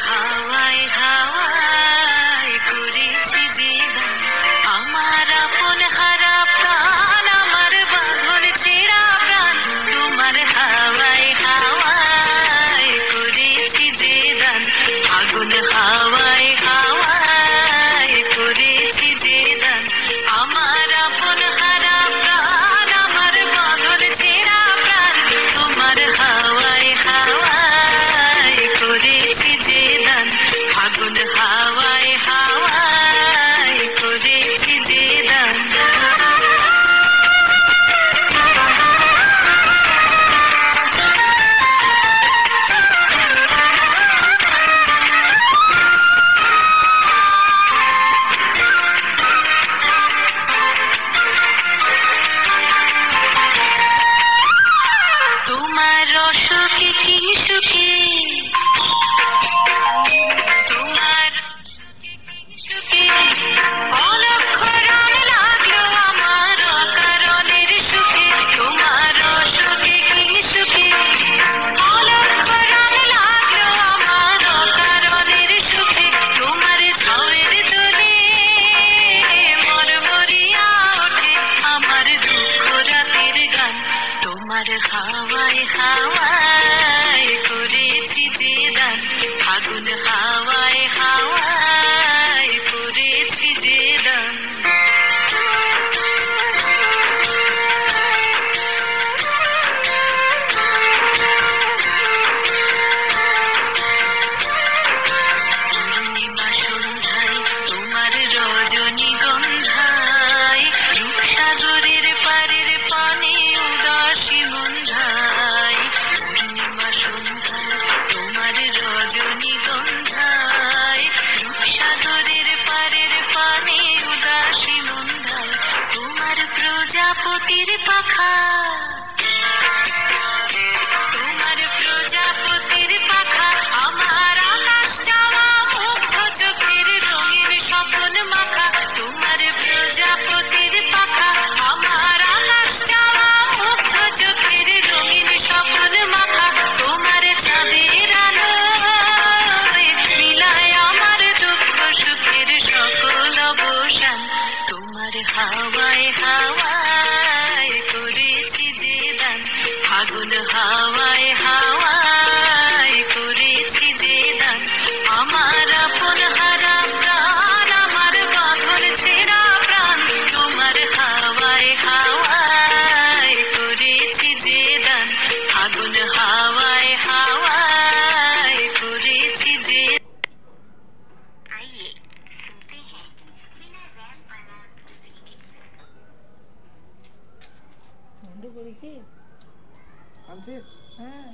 হাওয়ায় হাওয়ায় করেছি যে গান, আমার আপন হারা প্রাণ, আমার বাঁধন ছেঁড়া প্রাণ, তোমার হাওয়ায় হাওয়ায় করেছি যে গান, আগুন হাওয়ায় হাওয়ায় করেছি যে গান, আমার আপন হারা প্রাণ, আমার বাঁধন ছেঁড়া প্রাণ, তোমার হাওয়ায় হাওয়ায় করেছি যে গান, আগুন হাওয়ায় হাওয়ায় করেছি যে গান। তোমার রসকে কিংসুকে, তোমার রসকে কিংসুকে, অলক্ষ রং লাগলো আমার অকারণের সুখে, তোমার রসকে কিংসুকে, অলক্ষ রং লাগলো আমার অকারণের সুখে, তোমার ঝাউয়ের দোলে মরমরিয়া ওঠে আমার দুঃখ রাতের গান, তোমার হাওয়ায় হাওয়ায় করেছি যে দান, আগুন হাওয়ায় হাওয়ায় করেছি যে দান। পূর্ণিমা সন্ধ্যায় তোমার রজনীগন্ধায়, রূপসাগরের পারের পানে উদাসী মন্ধায়, পূর্ণিমা সন্ধ্যায় তোমার রজনীগন্ধায়, রূপসাগরের পারের পানে উদাসী মন্ধায়, তোমার প্রজাপতির পাখা, তোমার প্রজাপতির পাখা, আমার আকাশ চাওয়া মুগ্ধ চোখের রঙিন স্বপ্ন মাখা, তোমার প্রজাপতির পাখা, আমার আকাশ চাওয়া মুগ্ধ চোখের রঙিন স্বপ্ন মাখা, তোমার চাঁদের আলোয় মিলায় আমার দুঃখ সুখের সকল অবসান, তোমার হাওয়ায় হাওয়ায় করেছি যে দান, আগুন হাওয়ায় হাওয়ায় করেছি যে দান, আমার আপন হারা প্রাণ, আমার বাঁধন ছেঁড়া প্রাণ, তোমার হাওয়ায় হাওয়ায় করেছি যে দান, আগুন হাওয়ায় হাওয়ায় করেছি যে। आइए सुनते हैं बिना रैप वाला रीमिक्स। বন্ধ করেছিস? আনছিস? হ্যাঁ।